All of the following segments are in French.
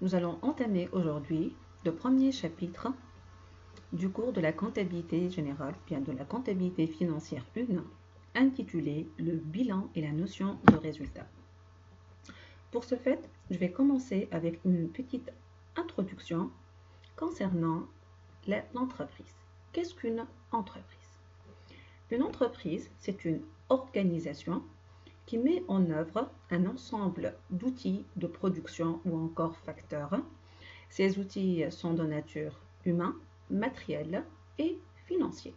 Nous allons entamer aujourd'hui le premier chapitre du cours de la comptabilité générale, bien de la comptabilité financière 1, intitulé Le bilan et la notion de résultat. Pour ce fait, je vais commencer avec une petite introduction concernant l'entreprise. Qu'est-ce qu'une entreprise? Une entreprise, c'est une organisation qui met en œuvre un ensemble d'outils de production ou encore facteurs. Ces outils sont de nature humaine, matérielle et financière.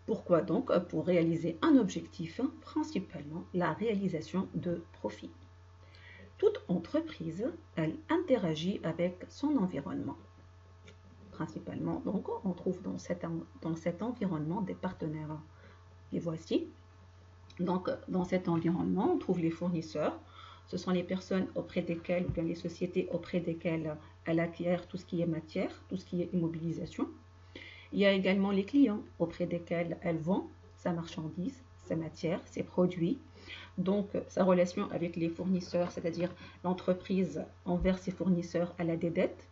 Pourquoi donc? Pour réaliser un objectif, principalement la réalisation de profits. Toute entreprise, elle interagit avec son environnement. Principalement, donc, on trouve dans cet environnement des partenaires. Les voici. Donc, dans cet environnement, on trouve les fournisseurs. Ce sont les personnes auprès desquelles, ou bien les sociétés auprès desquelles elle acquiert tout ce qui est matière, tout ce qui est immobilisation. Il y a également les clients auprès desquels elle vend sa marchandise, sa matière, ses produits. Donc, sa relation avec les fournisseurs, c'est-à-dire l'entreprise envers ses fournisseurs, elle a des dettes.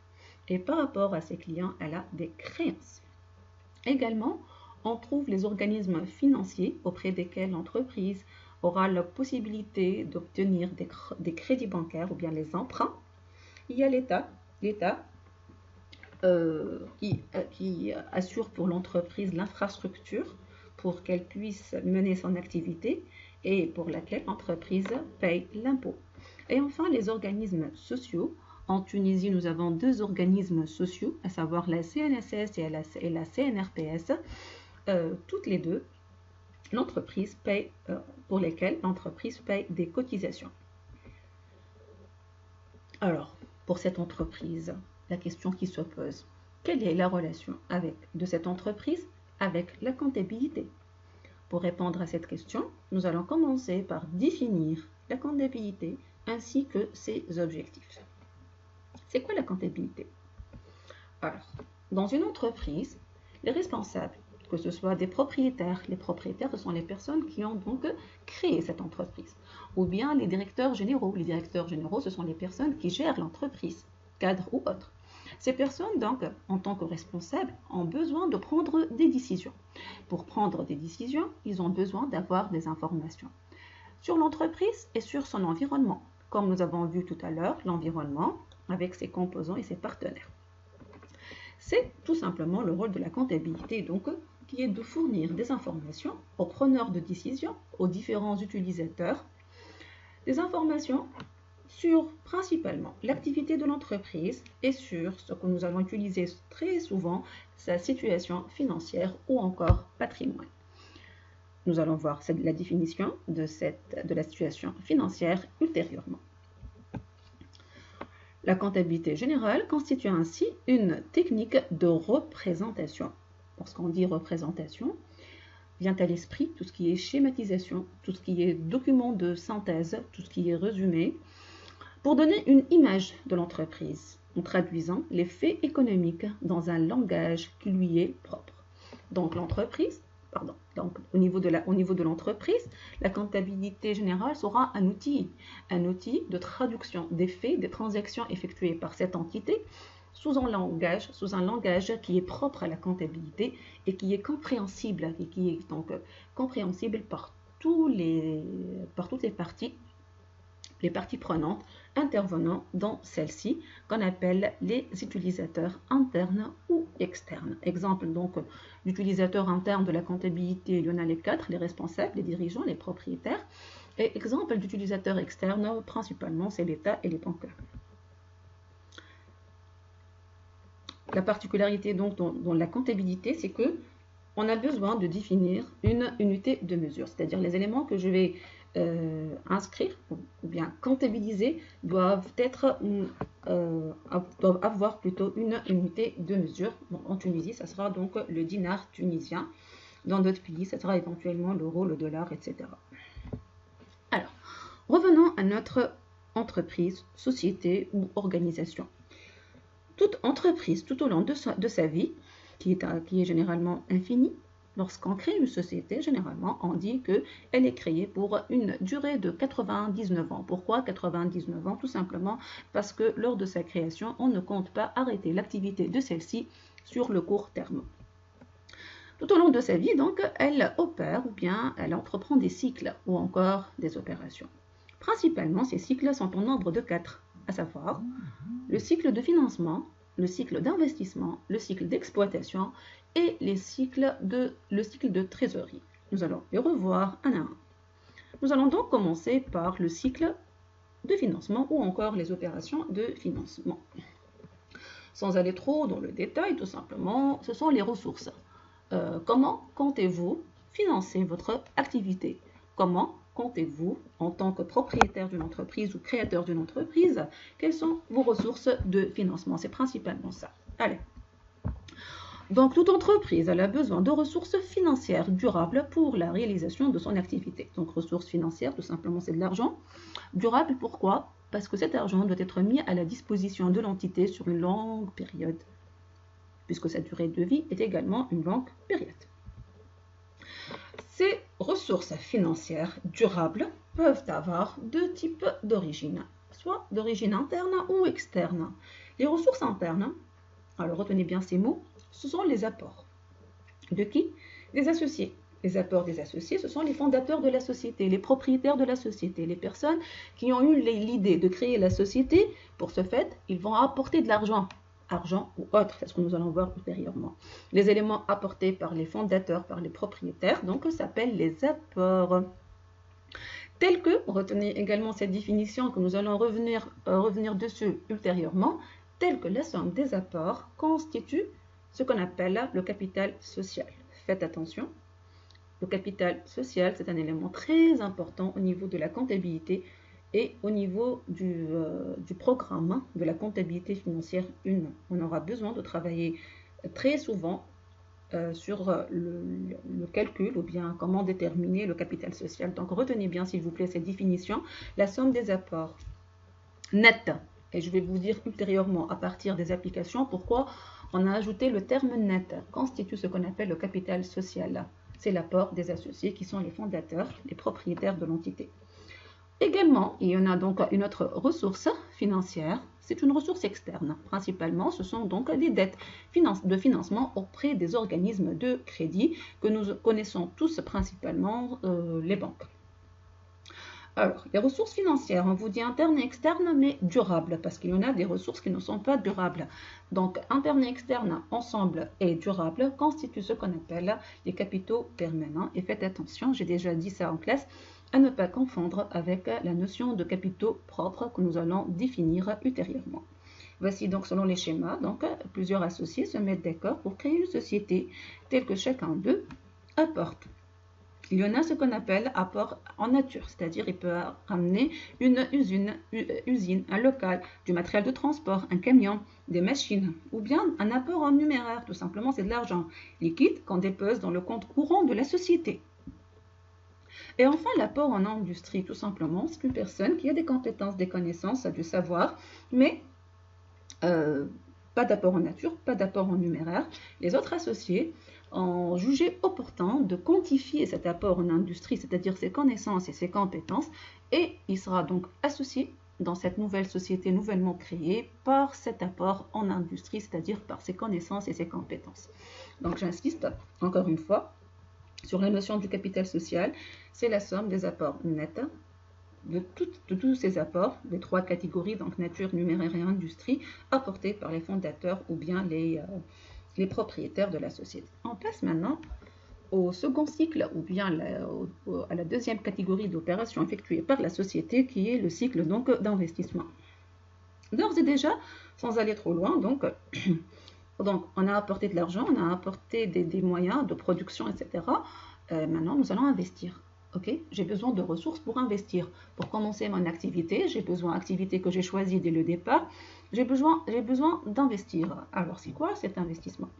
Et par rapport à ses clients, elle a des créances. Également, on trouve les organismes financiers auprès desquels l'entreprise aura la possibilité d'obtenir des crédits bancaires ou bien les emprunts. Il y a l'État qui assure pour l'entreprise l'infrastructure pour qu'elle puisse mener son activité et pour laquelle l'entreprise paye l'impôt. Et enfin, les organismes sociaux. En Tunisie, nous avons deux organismes sociaux, à savoir la CNSS et la CNRPS. Toutes les deux, l'entreprise paye, pour lesquelles l'entreprise paye des cotisations. Alors, pour cette entreprise, la question qui se pose, quelle est la relation de cette entreprise avec la comptabilité? Pour répondre à cette question, nous allons commencer par définir la comptabilité ainsi que ses objectifs. C'est quoi la comptabilité? Alors, dans une entreprise, les responsables, que ce soit des propriétaires, les propriétaires, ce sont les personnes qui ont donc créé cette entreprise, ou bien les directeurs généraux. Les directeurs généraux, ce sont les personnes qui gèrent l'entreprise, cadre ou autre. Ces personnes, donc, en tant que responsables, ont besoin de prendre des décisions. Pour prendre des décisions, ils ont besoin d'avoir des informations sur l'entreprise et sur son environnement. Comme nous avons vu tout à l'heure, l'environnement avec ses composants et ses partenaires. C'est tout simplement le rôle de la comptabilité, donc, qui est de fournir des informations aux preneurs de décision, aux différents utilisateurs, des informations sur principalement l'activité de l'entreprise et sur ce que nous allons utiliser très souvent, sa situation financière ou encore patrimoine. Nous allons voir la définition de la situation financière ultérieurement. La comptabilité générale constitue ainsi une technique de représentation. Lorsqu'on dit représentation, vient à l'esprit tout ce qui est schématisation, tout ce qui est document de synthèse, tout ce qui est résumé, pour donner une image de l'entreprise, en traduisant les faits économiques dans un langage qui lui est propre. Donc au niveau de l'entreprise, la comptabilité générale sera un outil de traduction des faits, des transactions effectuées par cette entité sous un langage qui est propre à la comptabilité et qui est compréhensible par toutes les parties prenantes intervenant dans celle-ci, qu'on appelle les utilisateurs internes ou externes. Exemple donc d'utilisateurs internes de la comptabilité, il y en a les 4, les responsables, les dirigeants, les propriétaires. Et exemple d'utilisateurs externes, principalement c'est l'État et les banques. La particularité donc dans la comptabilité, c'est que on a besoin de définir une unité de mesure, c'est-à-dire les éléments que je vais inscrire ou bien comptabiliser doivent avoir plutôt une unité de mesure. Donc, en Tunisie, ça sera donc le dinar tunisien. Dans d'autres pays, ça sera éventuellement l'euro, le dollar, etc. Alors, revenons à notre entreprise, société ou organisation. Toute entreprise, tout au long de sa vie, qui est généralement infinie, Lorsqu'on crée une société, généralement, on dit qu'elle est créée pour une durée de 99 ans. Pourquoi 99 ans? Tout simplement parce que lors de sa création, on ne compte pas arrêter l'activité de celle-ci sur le court terme. Tout au long de sa vie, donc, elle opère ou bien elle entreprend des cycles ou encore des opérations. Principalement, ces cycles sont au nombre de 4, à savoir le cycle de financement, le cycle d'investissement, le cycle d'exploitation et le cycle de trésorerie. Nous allons les revoir un à un. Nous allons donc commencer par le cycle de financement ou encore les opérations de financement. Sans aller trop dans le détail, tout simplement, ce sont les ressources. Comment comptez-vous financer votre activité? Comment comptez-vous, en tant que propriétaire d'une entreprise ou créateur d'une entreprise, quelles sont vos ressources de financement? C'est principalement ça. Allez. Donc, toute entreprise elle a besoin de ressources financières durables pour la réalisation de son activité. Donc, ressources financières, tout simplement, c'est de l'argent. Durable, pourquoi? Parce que cet argent doit être mis à la disposition de l'entité sur une longue période, puisque sa durée de vie est également une longue période. Ces ressources financières durables peuvent avoir deux types d'origine, soit d'origine interne ou externe. Les ressources internes, alors retenez bien ces mots, ce sont les apports. De qui? Des associés. Les apports des associés, ce sont les fondateurs de la société, les propriétaires de la société, les personnes qui ont eu l'idée de créer la société. Pour ce fait, ils vont apporter de l'argent, argent ou autre, c'est ce que nous allons voir ultérieurement. Les éléments apportés par les fondateurs, par les propriétaires, donc s'appellent les apports. Tels que, retenez également cette définition que nous allons revenir dessus ultérieurement, telle que la somme des apports constitue ce qu'on appelle le capital social. Faites attention, le capital social, c'est un élément très important au niveau de la comptabilité et au niveau du programme de la comptabilité financière 1. On aura besoin de travailler très souvent sur le calcul ou bien comment déterminer le capital social. Donc retenez bien s'il vous plaît cette définition, la somme des apports nets. Et je vais vous dire ultérieurement à partir des applications pourquoi on a ajouté le terme net, constitue ce qu'on appelle le capital social. C'est l'apport des associés qui sont les fondateurs, les propriétaires de l'entité. Également, il y en a donc une autre ressource financière, c'est une ressource externe. Principalement, ce sont donc les dettes de financement auprès des organismes de crédit que nous connaissons tous principalement les banques. Alors, les ressources financières, on vous dit interne et externe, mais durables, parce qu'il y en a des ressources qui ne sont pas durables. Donc, interne et externe, ensemble et durable, constituent ce qu'on appelle les capitaux permanents. Et faites attention, j'ai déjà dit ça en classe, à ne pas confondre avec la notion de capitaux propres que nous allons définir ultérieurement. Voici donc selon les schémas, donc plusieurs associés se mettent d'accord pour créer une société telle que chacun d'eux apporte. Il y en a ce qu'on appelle apport en nature, c'est-à-dire il peut ramener une usine, un local, du matériel de transport, un camion, des machines, ou bien un apport en numéraire, tout simplement c'est de l'argent liquide qu'on dépose dans le compte courant de la société. Et enfin, l'apport en industrie, tout simplement, c'est une personne qui a des compétences, des connaissances, du savoir, mais pas d'apport en nature, pas d'apport en numéraire. Les autres associés ont jugé opportun de quantifier cet apport en industrie, c'est-à-dire ses connaissances et ses compétences, et il sera donc associé dans cette nouvelle société nouvellement créée par cet apport en industrie, c'est-à-dire par ses connaissances et ses compétences. Donc j'insiste encore une fois sur la notion du capital social, c'est la somme des apports nets de tous ces apports, les trois catégories, donc nature, numéraire et industrie, apportés par les fondateurs ou bien les propriétaires de la société. On passe maintenant au second cycle ou bien à la deuxième catégorie d'opérations effectuées par la société qui est le cycle d'investissement. D'ores et déjà, sans aller trop loin, donc on a apporté de l'argent, on a apporté des moyens de production, etc. Maintenant, nous allons investir. Okay, j'ai besoin de ressources pour investir. Pour commencer mon activité, j'ai besoin d'activité que j'ai choisie dès le départ. J'ai besoin d'investir. Alors, c'est quoi cet investissement?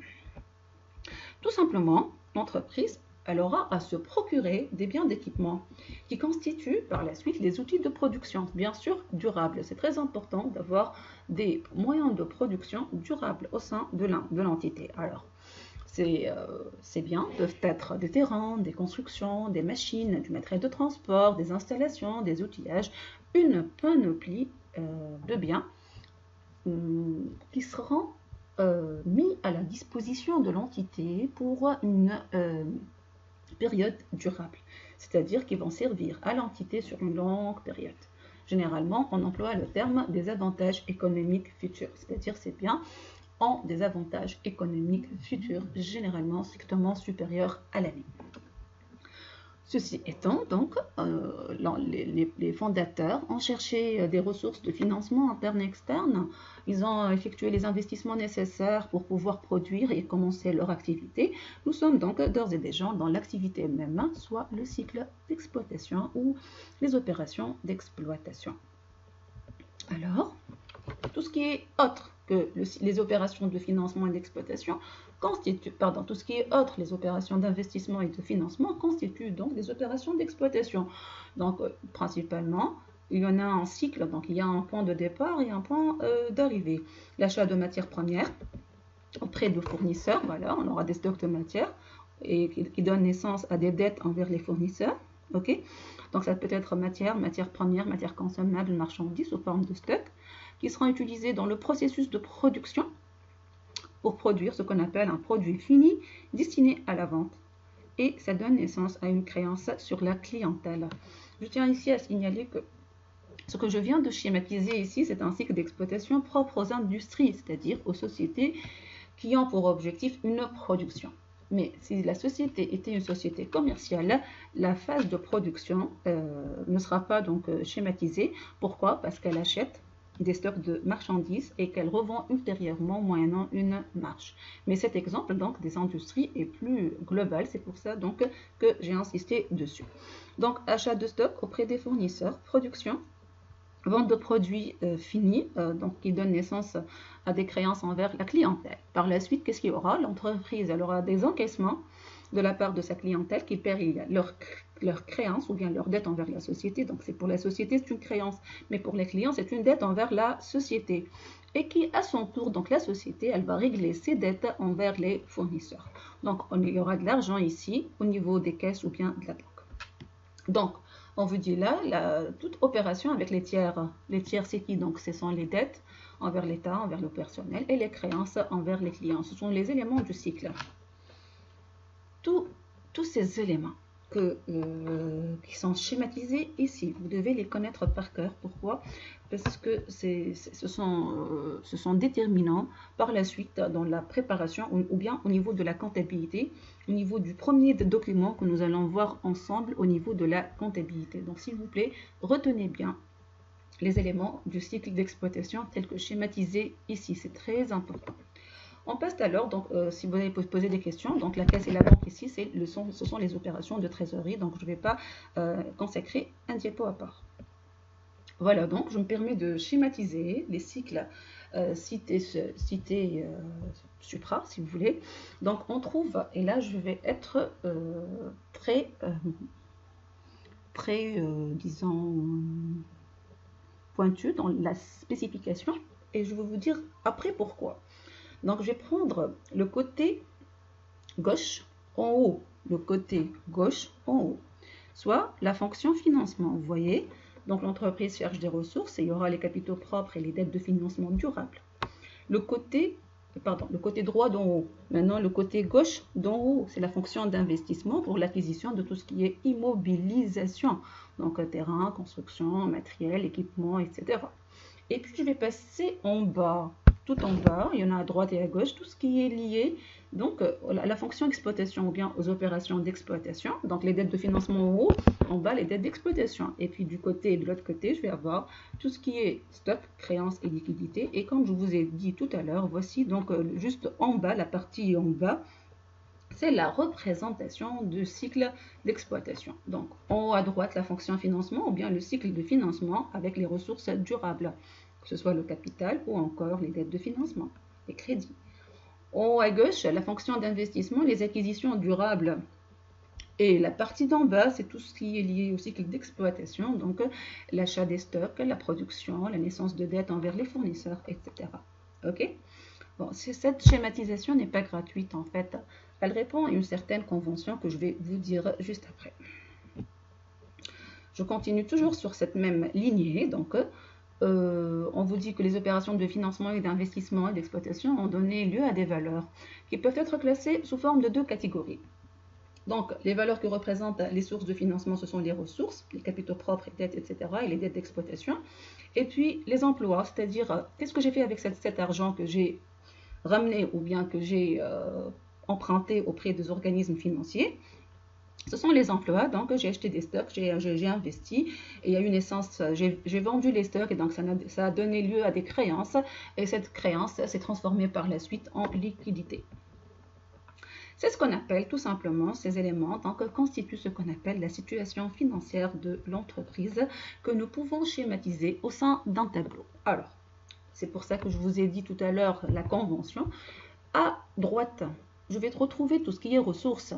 Tout simplement, l'entreprise, elle aura à se procurer des biens d'équipement qui constituent par la suite les outils de production, bien sûr durables. C'est très important d'avoir des moyens de production durables au sein de l'entité. Alors, Ces biens peuvent être des terrains, des constructions, des machines, du matériel de transport, des installations, des outillages, une panoplie de biens qui seront mis à la disposition de l'entité pour une période durable, c'est-à-dire qui vont servir à l'entité sur une longue période. Généralement, on emploie le terme des avantages économiques futurs, c'est-à-dire ces biens ont des avantages économiques futurs, généralement strictement supérieurs à la vie. Ceci étant, donc, les fondateurs ont cherché des ressources de financement internes et externes. Ils ont effectué les investissements nécessaires pour pouvoir produire et commencer leur activité. Nous sommes donc d'ores et déjà dans l'activité même, soit le cycle d'exploitation ou les opérations d'exploitation. Alors, tout ce qui est autre que les opérations de financement et d'exploitation tout ce qui est autre, les opérations d'investissement et de financement constituent donc des opérations d'exploitation. Donc, principalement, il y en a un cycle, donc il y a un point de départ et un point d'arrivée. L'achat de matières premières auprès de fournisseurs, voilà, on aura des stocks de matières et qui donnent naissance à des dettes envers les fournisseurs. Ok, donc ça peut être matières premières, matières consommables, marchandises sous forme de stock qui seront utilisées dans le processus de production pour produire ce qu'on appelle un produit fini destiné à la vente. Et ça donne naissance à une créance sur la clientèle. Je tiens ici à signaler que ce que je viens de schématiser ici, c'est un cycle d'exploitation propre aux industries, c'est-à-dire aux sociétés qui ont pour objectif une production. Mais si la société était une société commerciale, la phase de production ne sera pas donc schématisée. Pourquoi? Parce qu'elle achète des stocks de marchandises et qu'elle revend ultérieurement moyennant une marge. Mais cet exemple donc des industries est plus global, c'est pour ça donc que j'ai insisté dessus. Donc achat de stock auprès des fournisseurs, production, vente de produits finis, donc qui donne naissance à des créances envers la clientèle. Par la suite, qu'est-ce qu'il y aura? L'entreprise elle aura des encaissements de la part de sa clientèle qui paye leur créance ou bien leur dette envers la société. Donc c'est pour la société, c'est une créance, mais pour les clients, c'est une dette envers la société. Et qui, à son tour, donc la société, elle va régler ses dettes envers les fournisseurs. Donc il y aura de l'argent ici au niveau des caisses ou bien de la banque. Donc, on vous dit là, toute opération avec les tiers c'est qui? Donc ce sont les dettes envers l'État, envers le personnel et les créances envers les clients. Ce sont les éléments du cycle. Tous ces éléments qui sont schématisés ici, vous devez les connaître par cœur. Pourquoi? Parce que ce sont déterminants par la suite dans la préparation ou bien au niveau de la comptabilité, au niveau du premier document que nous allons voir ensemble au niveau de la comptabilité. Donc s'il vous plaît, retenez bien les éléments du cycle d'exploitation tels que schématisés ici, c'est très important. On passe alors, donc si vous avez posé des questions, donc la caisse et la banque ici, ce sont les opérations de trésorerie, donc je ne vais pas consacrer un diapo à part. Voilà, donc je me permets de schématiser les cycles cités supra, si vous voulez. Donc on trouve, et là je vais être disons, pointu dans la spécification, et je vais vous dire après pourquoi. Donc, je vais prendre le côté gauche en haut, le côté gauche en haut, soit la fonction financement. Vous voyez, donc l'entreprise cherche des ressources et il y aura les capitaux propres et les dettes de financement durable. Le côté droit d'en haut. Maintenant, le côté gauche d'en haut, c'est la fonction d'investissement pour l'acquisition de tout ce qui est immobilisation. Donc, terrain, construction, matériel, équipement, etc. Et puis, je vais passer en bas. Tout en bas, il y en a à droite et à gauche, tout ce qui est lié donc à la fonction exploitation ou bien aux opérations d'exploitation. Donc les dettes de financement en haut, en bas les dettes d'exploitation. Et puis du côté de l'autre côté, je vais avoir tout ce qui est stock, créances et liquidités. Et comme je vous ai dit tout à l'heure, voici donc juste en bas, la partie en bas, c'est la représentation du cycle d'exploitation. Donc en haut à droite, la fonction financement ou bien le cycle de financement avec les ressources durables, que ce soit le capital ou encore les dettes de financement, les crédits. En haut à gauche, la fonction d'investissement, les acquisitions durables. Et la partie d'en bas, c'est tout ce qui est lié au cycle d'exploitation, donc l'achat des stocks, la production, la naissance de dettes envers les fournisseurs, etc. Ok? Bon, cette schématisation n'est pas gratuite en fait. Elle répond à une certaine convention que je vais vous dire juste après. Je continue toujours sur cette même lignée. Donc, on vous dit que les opérations de financement et d'investissement et d'exploitation ont donné lieu à des valeurs qui peuvent être classées sous forme de deux catégories. Donc, les valeurs que représentent les sources de financement, ce sont les ressources, les capitaux propres et dettes, etc., et les dettes d'exploitation. Et puis, les emplois, c'est-à-dire, qu'est-ce que j'ai fait avec cet argent que j'ai ramené ou bien que j'ai emprunté auprès des organismes financiers. Ce sont les emplois, donc j'ai acheté des stocks, j'ai investi, et il y a une essence, j'ai vendu les stocks, et donc ça a donné lieu à des créances, et cette créance s'est transformée par la suite en liquidité. C'est ce qu'on appelle tout simplement, ces éléments donc, constituent ce qu'on appelle la situation financière de l'entreprise que nous pouvons schématiser au sein d'un tableau. Alors, c'est pour ça que je vous ai dit tout à l'heure la convention. À droite, je vais retrouver tout ce qui est ressources.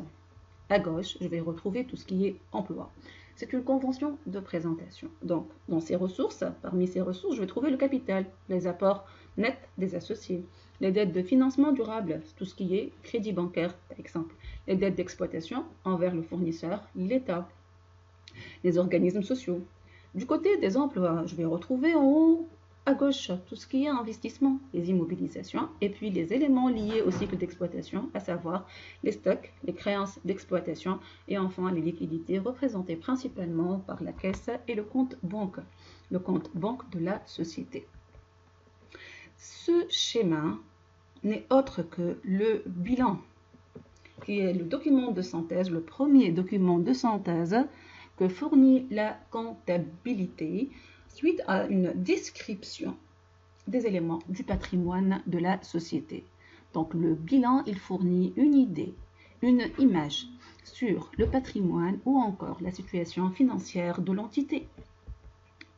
À gauche, je vais retrouver tout ce qui est emploi. C'est une convention de présentation. Donc, dans ces ressources, parmi ces ressources, je vais trouver le capital, les apports nets des associés, les dettes de financement durable, tout ce qui est crédit bancaire, par exemple, les dettes d'exploitation envers le fournisseur, l'État, les organismes sociaux. Du côté des emplois, je vais retrouver en haut à gauche tout ce qui est investissement, les immobilisations, et puis les éléments liés au cycle d'exploitation, à savoir les stocks, les créances d'exploitation, et enfin les liquidités représentées principalement par la caisse et le compte banque de la société. Ce schéma n'est autre que le bilan, qui est le document de synthèse, le premier document de synthèse que fournit la comptabilité suite à une description des éléments du patrimoine de la société. Donc le bilan, il fournit une idée, une image sur le patrimoine ou encore la situation financière de l'entité.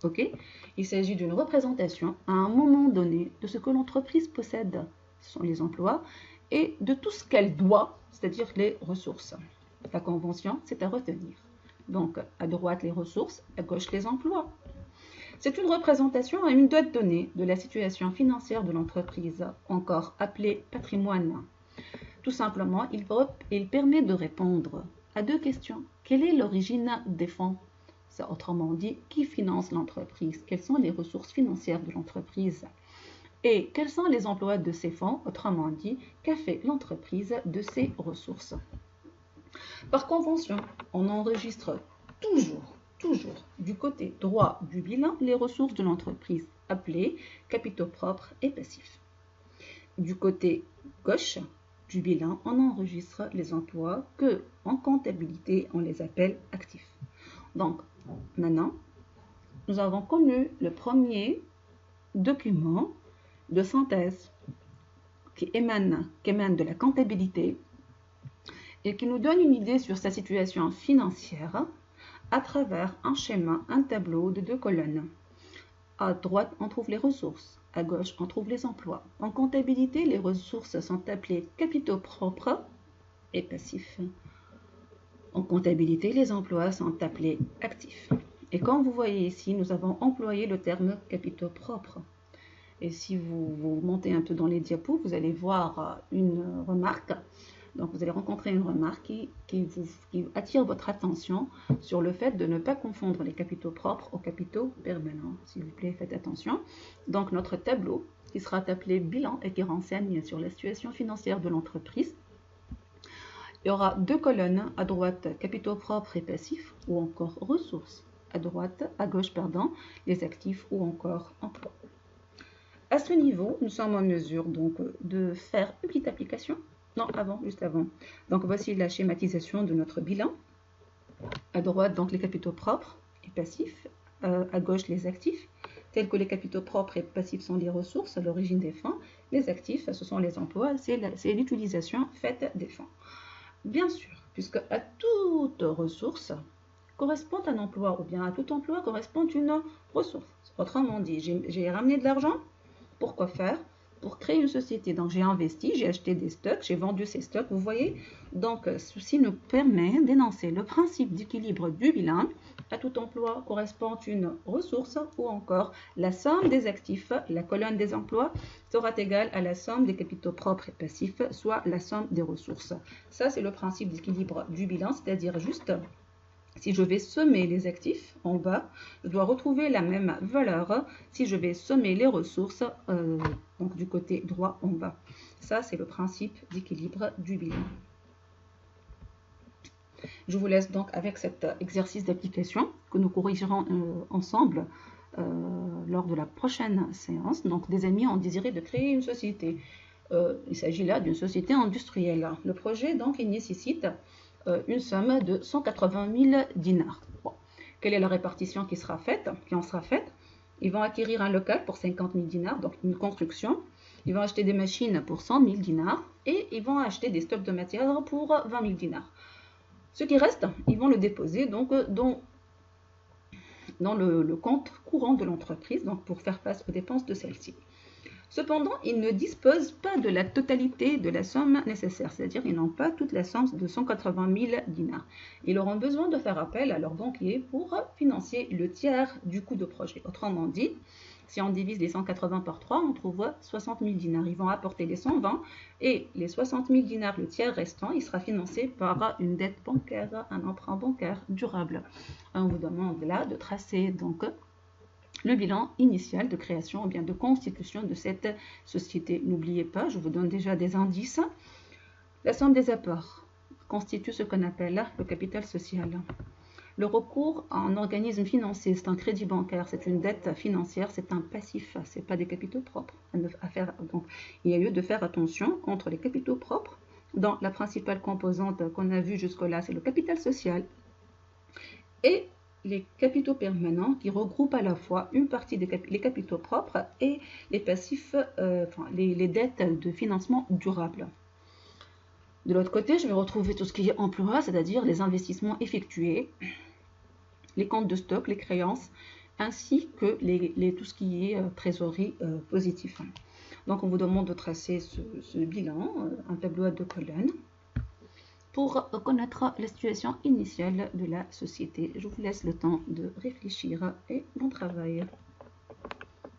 Ok? Il s'agit d'une représentation à un moment donné de ce que l'entreprise possède, ce sont les emplois, et de tout ce qu'elle doit, c'est-à-dire les ressources. La convention, c'est à retenir. Donc à droite les ressources, à gauche les emplois. C'est une représentation à une date donnée de la situation financière de l'entreprise, encore appelée patrimoine. Tout simplement, il permet de répondre à deux questions. Quelle est l'origine des fonds? Ça, autrement dit, qui finance l'entreprise? Quelles sont les ressources financières de l'entreprise? Et quels sont les emplois de ces fonds? Autrement dit, qu'a fait l'entreprise de ces ressources? Par convention, on enregistre toujours du côté droit du bilan les ressources de l'entreprise appelées capitaux propres et passifs. Du côté gauche du bilan, on enregistre les emplois que en comptabilité on les appelle actifs. Donc maintenant, nous avons connu le premier document de synthèse qui émane de la comptabilité et qui nous donne une idée sur sa situation financière à travers un schéma, un tableau de deux colonnes. À droite, on trouve les ressources. À gauche, on trouve les emplois. En comptabilité, les ressources sont appelées capitaux propres et passifs. En comptabilité, les emplois sont appelés actifs. Et comme vous voyez ici, nous avons employé le terme capitaux propres. Et si vous montez un peu dans les diapos, vous allez voir une remarque. Donc vous allez rencontrer une remarque qui attire votre attention sur le fait de ne pas confondre les capitaux propres aux capitaux permanents. S'il vous plaît, faites attention. Donc notre tableau, qui sera appelé bilan et qui renseigne sur la situation financière de l'entreprise, il y aura deux colonnes, à droite capitaux propres et passifs ou encore ressources. À gauche, les actifs ou encore emplois. À ce niveau, nous sommes en mesure donc de faire une petite application. Non, juste avant. Donc voici la schématisation de notre bilan. À droite, donc les capitaux propres et passifs. À gauche, les actifs, tels que les capitaux propres et passifs sont les ressources, l'origine des fonds. Les actifs, ce sont les emplois, c'est l'utilisation faite des fonds. Bien sûr, puisque à toute ressource correspond un emploi, ou bien à tout emploi correspond une ressource. Autrement dit, j'ai ramené de l'argent. Pour quoi faire? pour créer une société. Donc, j'ai investi, j'ai acheté des stocks, j'ai vendu ces stocks. Vous voyez, donc, ceci nous permet d'énoncer le principe d'équilibre du bilan. À tout emploi correspond une ressource ou encore la somme des actifs, la colonne des emplois, sera égale à la somme des capitaux propres et passifs, soit la somme des ressources. Ça, c'est le principe d'équilibre du bilan, c'est-à-dire juste, si je vais sommer les actifs en bas, je dois retrouver la même valeur si je vais sommer les ressources donc du côté droit en bas. Ça, c'est le principe d'équilibre du bilan. Je vous laisse donc avec cet exercice d'application que nous corrigerons ensemble lors de la prochaine séance. Donc, des amis ont désiré de créer une société. Il s'agit là d'une société industrielle. Le projet, donc, il nécessite une somme de 180 000 dinars. Bon. Quelle est la répartition qui en sera faite? Ils vont acquérir un local pour 50 000 dinars, donc une construction. Ils vont acheter des machines pour 100 000 dinars et ils vont acheter des stocks de matières pour 20 000 dinars. Ce qui reste, ils vont le déposer donc dans le compte courant de l'entreprise, donc pour faire face aux dépenses de celle-ci. Cependant, ils ne disposent pas de la totalité de la somme nécessaire, c'est-à-dire ils n'ont pas toute la somme de 180 000 dinars. Ils auront besoin de faire appel à leur banquier pour financer le tiers du coût de projet. Autrement dit, si on divise les 180 par 3, on trouve 60 000 dinars. Ils vont apporter les 120 et les 60 000 dinars, le tiers restant, il sera financé par une dette bancaire, un emprunt bancaire durable. On vous demande là de tracer donc le bilan initial de création ou bien de constitution de cette société. N'oubliez pas, je vous donne déjà des indices. La somme des apports constitue ce qu'on appelle le capital social. Le recours à un organisme financier, c'est un crédit bancaire, c'est une dette financière, c'est un passif, ce n'est pas des capitaux propres. Donc, il y a lieu de faire attention entre les capitaux propres, dont la principale composante qu'on a vue jusque-là, c'est le capital social, et les capitaux permanents qui regroupent à la fois une partie des capitaux propres et les passifs, les dettes de financement durable. De l'autre côté, je vais retrouver tout ce qui est emploi, c'est-à-dire les investissements effectués, les comptes de stock, les créances, ainsi que tout ce qui est trésorerie positif. Donc, on vous demande de tracer ce bilan, un tableau à 2 colonnes, pour connaître la situation initiale de la société. Je vous laisse le temps de réfléchir et bon travail.